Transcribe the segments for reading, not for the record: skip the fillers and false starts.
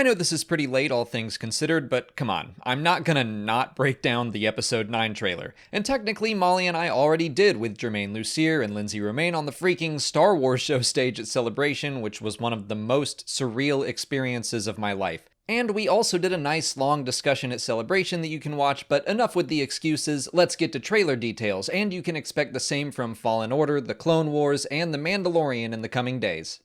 know this is pretty late, all things considered, but come on, I'm not gonna not break down the Episode 9 trailer. And technically, Molly and I already did with Jermaine Lucier and Lindsay Romaine on the freaking Star Wars show stage at Celebration, which was one of the most surreal experiences of my life. And we also did a nice long discussion at Celebration that you can watch, but enough with the excuses, let's get to trailer details, and you can expect the same from Fallen Order, The Clone Wars, and The Mandalorian in the coming days.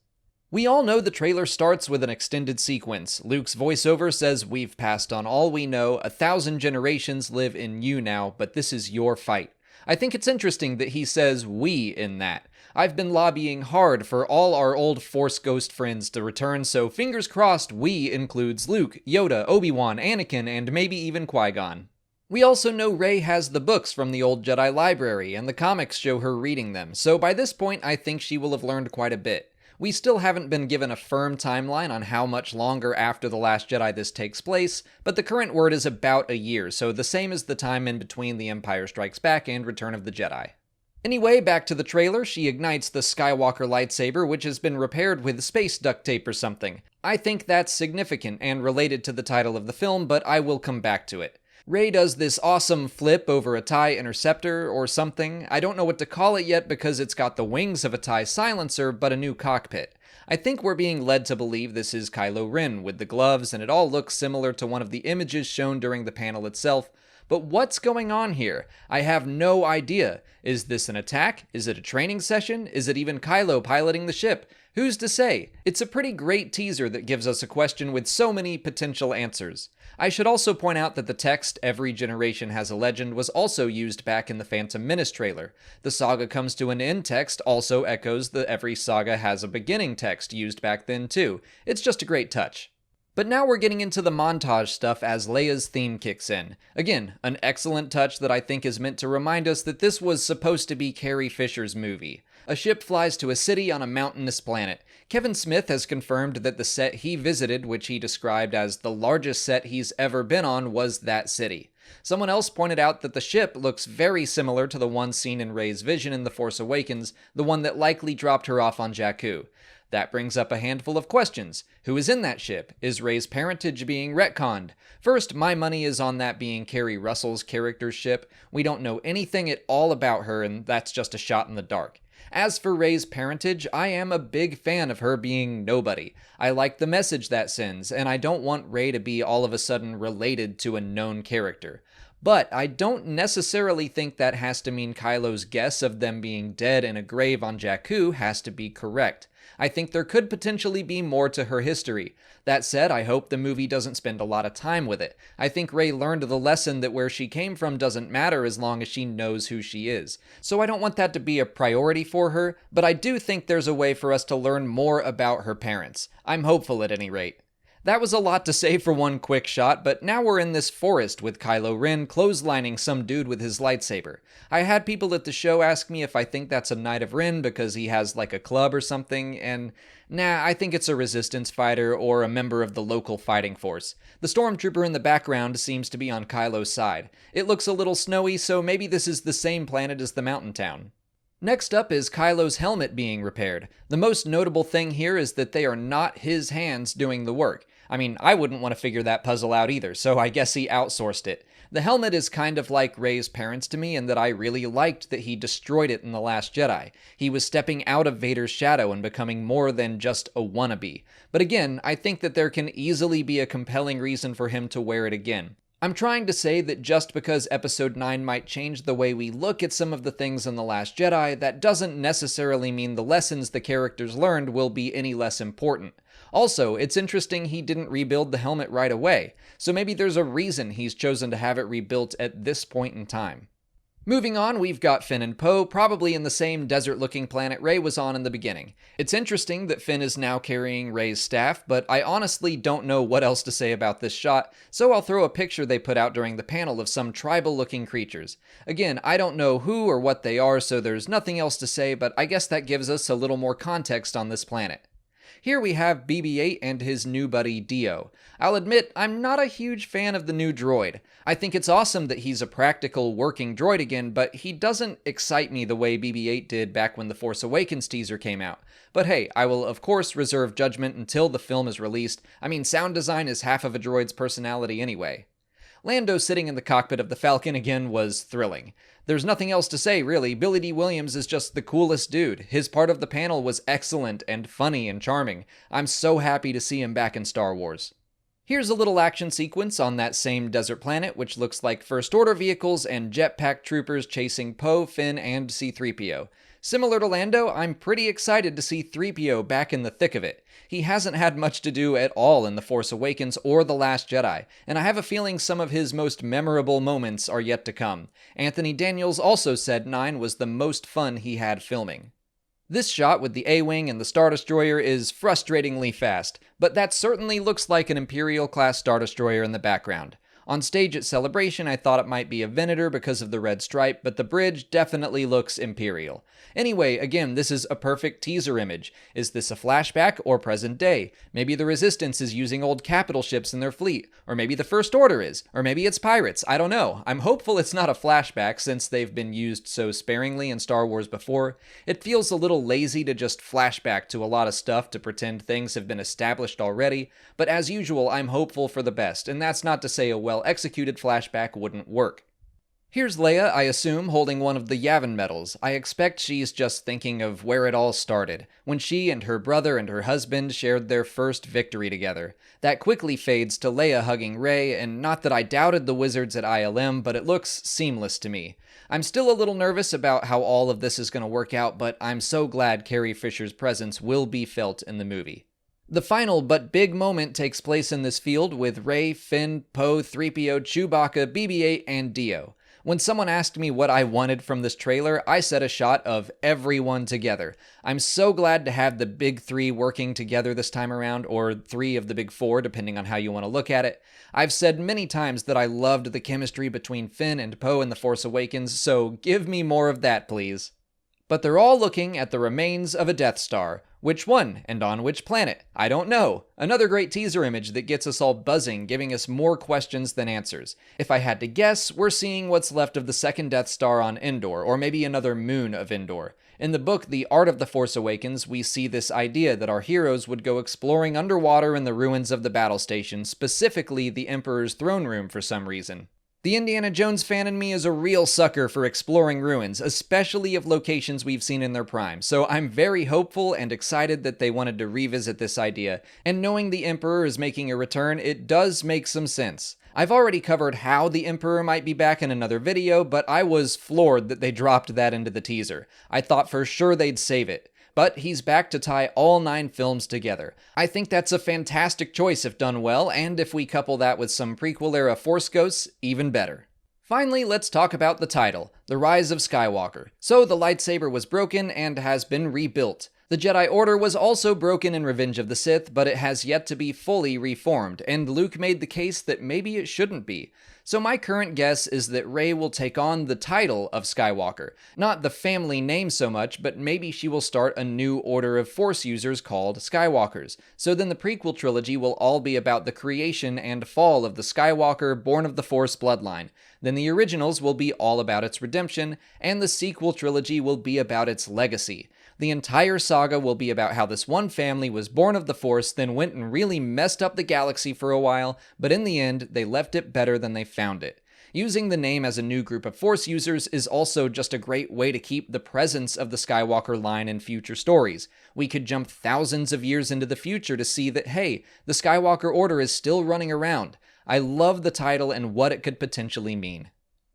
We all know the trailer starts with an extended sequence. Luke's voiceover says, "We've passed on all we know, 1,000 generations live in you now, but this is your fight." I think it's interesting that he says "we" in that. I've been lobbying hard for all our old Force Ghost friends to return, so fingers crossed "we" includes Luke, Yoda, Obi-Wan, Anakin, and maybe even Qui-Gon. We also know Rey has the books from the old Jedi library, and the comics show her reading them, so by this point I think she will have learned quite a bit. We still haven't been given a firm timeline on how much longer after The Last Jedi this takes place, but the current word is about a year, so the same as the time in between The Empire Strikes Back and Return of the Jedi. Anyway, back to the trailer, she ignites the Skywalker lightsaber, which has been repaired with space duct tape or something. I think that's significant and related to the title of the film, but I will come back to it. Rey does this awesome flip over a TIE interceptor or something. I don't know what to call it yet because it's got the wings of a TIE silencer, but a new cockpit. I think we're being led to believe this is Kylo Ren with the gloves, and it all looks similar to one of the images shown during the panel itself. But what's going on here? I have no idea. Is this an attack? Is it a training session? Is it even Kylo piloting the ship? Who's to say? It's a pretty great teaser that gives us a question with so many potential answers. I should also point out that the text, "Every generation has a legend," was also used back in the Phantom Menace trailer. The saga comes to an end text also echoes the "Every saga has a beginning" text used back then too. It's just a great touch. But now we're getting into the montage stuff as Leia's theme kicks in. Again, an excellent touch that I think is meant to remind us that this was supposed to be Carrie Fisher's movie. A ship flies to a city on a mountainous planet. Kevin Smith has confirmed that the set he visited, which he described as the largest set he's ever been on, was that city. Someone else pointed out that the ship looks very similar to the one seen in Rey's vision in The Force Awakens, the one that likely dropped her off on Jakku. That brings up a handful of questions. Who is in that ship? Is Rey's parentage being retconned? First, my money is on that being Kerry Russell's character's ship. We don't know anything at all about her, and that's just a shot in the dark. As for Rey's parentage, I am a big fan of her being nobody. I like the message that sends, and I don't want Rey to be all of a sudden related to a known character. But I don't necessarily think that has to mean Kylo's guess of them being dead in a grave on Jakku has to be correct. I think there could potentially be more to her history. That said, I hope the movie doesn't spend a lot of time with it. I think Rey learned the lesson that where she came from doesn't matter as long as she knows who she is. So I don't want that to be a priority for her, but I do think there's a way for us to learn more about her parents. I'm hopeful at any rate. That was a lot to say for one quick shot, but now we're in this forest with Kylo Ren clotheslining some dude with his lightsaber. I had people at the show ask me if I think that's a Knight of Ren because he has like a club or something, and nah, I think it's a resistance fighter or a member of the local fighting force. The stormtrooper in the background seems to be on Kylo's side. It looks a little snowy, so maybe this is the same planet as the mountain town. Next up is Kylo's helmet being repaired. The most notable thing here is that they are not his hands doing the work. I mean, I wouldn't want to figure that puzzle out either, so I guess he outsourced it. The helmet is kind of like Rey's parents to me in that I really liked that he destroyed it in The Last Jedi. He was stepping out of Vader's shadow and becoming more than just a wannabe. But again, I think that there can easily be a compelling reason for him to wear it again. I'm trying to say that just because Episode 9 might change the way we look at some of the things in The Last Jedi, that doesn't necessarily mean the lessons the characters learned will be any less important. Also, it's interesting he didn't rebuild the helmet right away, so maybe there's a reason he's chosen to have it rebuilt at this point in time. Moving on, we've got Finn and Poe, probably in the same desert-looking planet Rey was on in the beginning. It's interesting that Finn is now carrying Rey's staff, but I honestly don't know what else to say about this shot, so I'll throw a picture they put out during the panel of some tribal-looking creatures. Again, I don't know who or what they are, so there's nothing else to say, but I guess that gives us a little more context on this planet. Here we have BB-8 and his new buddy Dio. I'll admit, I'm not a huge fan of the new droid. I think it's awesome that he's a practical, working droid again, but he doesn't excite me the way BB-8 did back when the Force Awakens teaser came out. But hey, I will of course reserve judgment until the film is released. I mean, sound design is half of a droid's personality anyway. Lando sitting in the cockpit of the Falcon again was thrilling. There's nothing else to say, really. Billy D. Williams is just the coolest dude. His part of the panel was excellent and funny and charming. I'm so happy to see him back in Star Wars. Here's a little action sequence on that same desert planet, which looks like First Order vehicles and jetpack troopers chasing Poe, Finn, and C-3PO. Similar to Lando, I'm pretty excited to see 3PO back in the thick of it. He hasn't had much to do at all in The Force Awakens or The Last Jedi, and I have a feeling some of his most memorable moments are yet to come. Anthony Daniels also said 9 was the most fun he had filming. This shot with the A-Wing and the Star Destroyer is frustratingly fast, but that certainly looks like an Imperial-class Star Destroyer in the background. On stage at Celebration, I thought it might be a Venator because of the red stripe, but the bridge definitely looks Imperial. Anyway, again, this is a perfect teaser image. Is this a flashback or present day? Maybe the Resistance is using old capital ships in their fleet, or maybe the First Order is, or maybe it's pirates, I don't know. I'm hopeful it's not a flashback since they've been used so sparingly in Star Wars before. It feels a little lazy to just flashback to a lot of stuff to pretend things have been established already, but as usual, I'm hopeful for the best, and that's not to say a well-executed flashback wouldn't work. Here's Leia, I assume, holding one of the Yavin medals. I expect she's just thinking of where it all started, when she and her brother and her husband shared their first victory together. That quickly fades to Leia hugging Rey, and not that I doubted the wizards at ILM, but it looks seamless to me. I'm still a little nervous about how all of this is going to work out, but I'm so glad Carrie Fisher's presence will be felt in the movie. The final but big moment takes place in this field with Rey, Finn, Poe, 3PO, Chewbacca, BB-8, and Dio. When someone asked me what I wanted from this trailer, I said a shot of everyone together. I'm so glad to have the big three working together this time around, or 3 of the big 4, depending on how you want to look at it. I've said many times that I loved the chemistry between Finn and Poe in The Force Awakens, so give me more of that, please. But they're all looking at the remains of a Death Star. Which one, and on which planet? I don't know. Another great teaser image that gets us all buzzing, giving us more questions than answers. If I had to guess, we're seeing what's left of the second Death Star on Endor, or maybe another moon of Endor. In the book The Art of the Force Awakens, we see this idea that our heroes would go exploring underwater in the ruins of the battle station, specifically the Emperor's throne room for some reason. The Indiana Jones fan in me is a real sucker for exploring ruins, especially of locations we've seen in their prime, so I'm very hopeful and excited that they wanted to revisit this idea, and knowing the Emperor is making a return, it does make some sense. I've already covered how the Emperor might be back in another video, but I was floored that they dropped that into the teaser. I thought for sure they'd save it. But he's back to tie all 9 films together. I think that's a fantastic choice if done well, and if we couple that with some prequel-era Force Ghosts, even better. Finally, let's talk about the title, The Rise of Skywalker. So the lightsaber was broken and has been rebuilt. The Jedi Order was also broken in Revenge of the Sith, but it has yet to be fully reformed, and Luke made the case that maybe it shouldn't be. So my current guess is that Rey will take on the title of Skywalker. Not the family name so much, but maybe she will start a new order of Force users called Skywalkers. So then the prequel trilogy will all be about the creation and fall of the Skywalker Born of the Force bloodline. Then the originals will be all about its redemption, and the sequel trilogy will be about its legacy. The entire saga will be about how this one family was born of the Force, then went and really messed up the galaxy for a while, but in the end, they left it better than they found it. Using the name as a new group of Force users is also just a great way to keep the presence of the Skywalker line in future stories. We could jump thousands of years into the future to see that, hey, the Skywalker Order is still running around. I love the title and what it could potentially mean.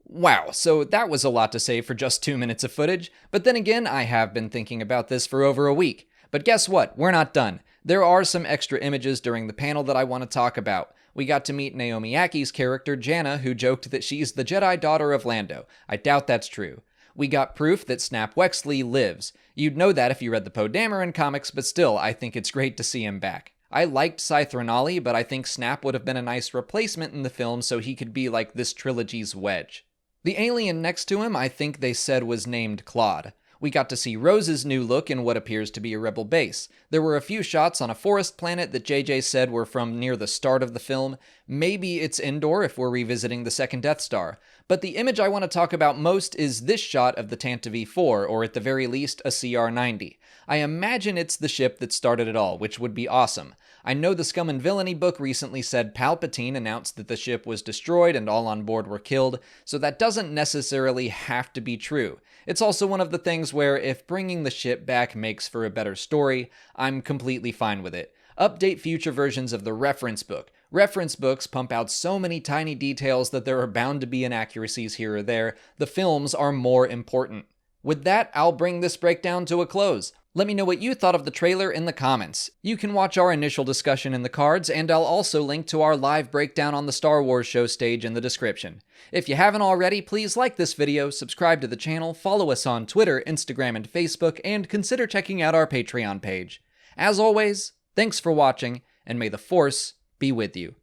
Wow, so that was a lot to say for just 2 minutes of footage, but then again, I have been thinking about this for over a week. But guess what? We're not done. There are some extra images during the panel that I want to talk about. We got to meet Naomi Ackie's character, Janna, who joked that she's the Jedi daughter of Lando. I doubt that's true. We got proof that Snap Wexley lives. You'd know that if you read the Poe Dameron comics, but still, I think it's great to see him back. I liked Scythe Renali, but I think Snap would have been a nice replacement in the film so he could be like this trilogy's Wedge. The alien next to him, I think they said was named Claude. We got to see Rose's new look in what appears to be a rebel base. There were a few shots on a forest planet that JJ said were from near the start of the film. Maybe it's Endor if we're revisiting the second Death Star. But the image I want to talk about most is this shot of the Tantive V4, or at the very least, a CR-90. I imagine it's the ship that started it all, which would be awesome. I know the Scum and Villainy book recently said Palpatine announced that the ship was destroyed and all on board were killed, so that doesn't necessarily have to be true. It's also one of the things where if bringing the ship back makes for a better story, I'm completely fine with it. Update future versions of the reference book. Reference books pump out so many tiny details that there are bound to be inaccuracies here or there. The films are more important. With that, I'll bring this breakdown to a close. Let me know what you thought of the trailer in the comments. You can watch our initial discussion in the cards, and I'll also link to our live breakdown on the Star Wars show stage in the description. If you haven't already, please like this video, subscribe to the channel, follow us on Twitter, Instagram, and Facebook, and consider checking out our Patreon page. As always, thanks for watching, and may the Force be with you.